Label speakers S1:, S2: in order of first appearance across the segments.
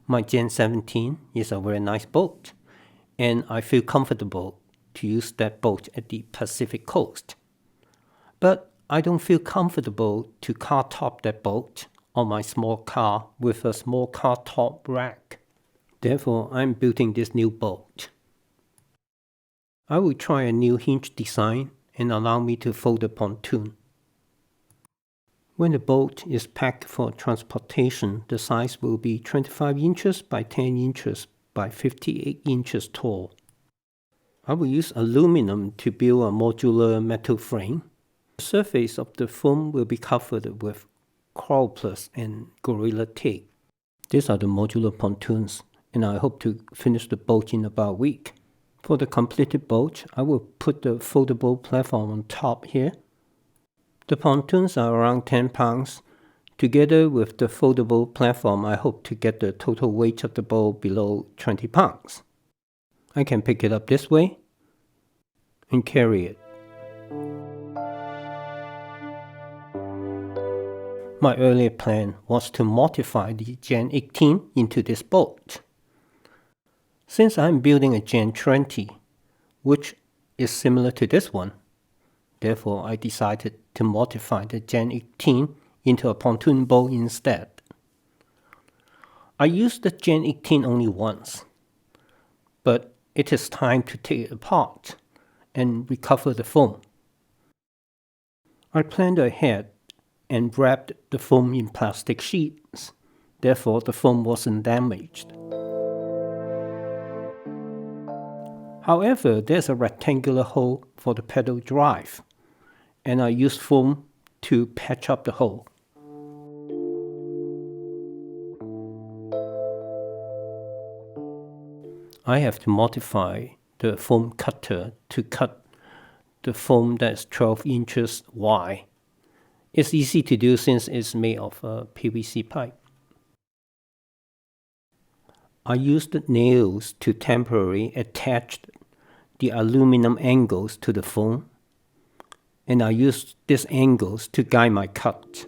S1: My Gen 17 is a very nice boat, and I feel comfortable to use that boat at the Pacific coast. But I don't feel comfortable to car top that boat on my small car with a small car top rack. Therefore, I'm building this new boat. I will try a new hinge design and allow me to fold the pontoon. When the boat is packed for transportation, the size will be 25 inches by 10 inches by 58 inches tall. I will use aluminum to build a modular metal frame. The surface of the foam will be covered with Crawlplus and Gorilla Tape. These are the modular pontoons, and I hope to finish the boat in about a week. For the completed boat, I will put the foldable platform on top here. The pontoons are around 10 pounds. Together with the foldable platform, I hope to get the total weight of the boat below 20 pounds. I can pick it up this way and carry it. My earlier plan was to modify the Gen 18 into this boat. Since I'm building a Gen 20, which is similar to this one, therefore I decided to modify the Gen 18 into a pontoon boat instead. I used the Gen 18 only once, but it is time to take it apart and recover the foam. I planned ahead and wrapped the foam in plastic sheets, therefore the foam wasn't damaged. However, there's a rectangular hole for the pedal drive, and I used foam to patch up the hole. I have to modify the foam cutter to cut the foam that's 12 inches wide. It's easy to do since it's made of PVC pipe. I used nails to temporarily attach the aluminum angles to the foam, and I used these angles to guide my cut.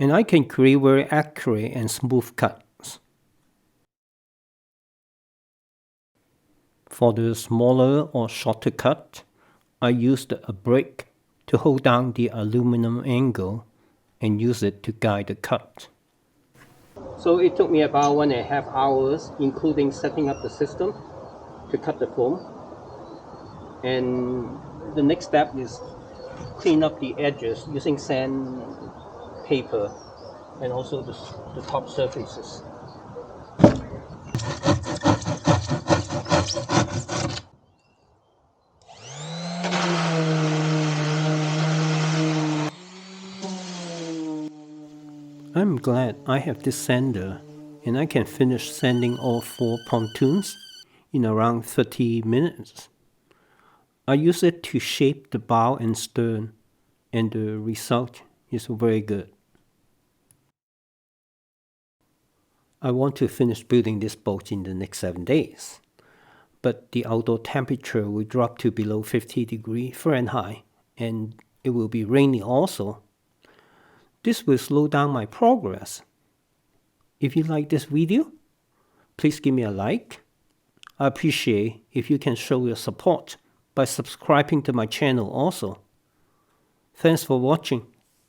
S1: And I can create very accurate and smooth cuts. For the smaller or shorter cut, I used a brick to hold down the aluminum angle and use it to guide the cut. So it took me about 1.5 hours, including setting up the system to cut the foam. And the next step is clean up the edges using sandpaper and also the top surfaces. I'm glad I have this sander, and I can finish sanding all 4 pontoons in around 30 minutes. I use it to shape the bow and stern, and the result is very good. I want to finish building this boat in the next 7 days, but the outdoor temperature will drop to below 50 degrees Fahrenheit, and it will be raining also. This will slow down my progress. If you like this video, please give me a like. I appreciate if you can show your support by subscribing to my channel also. Thanks for watching.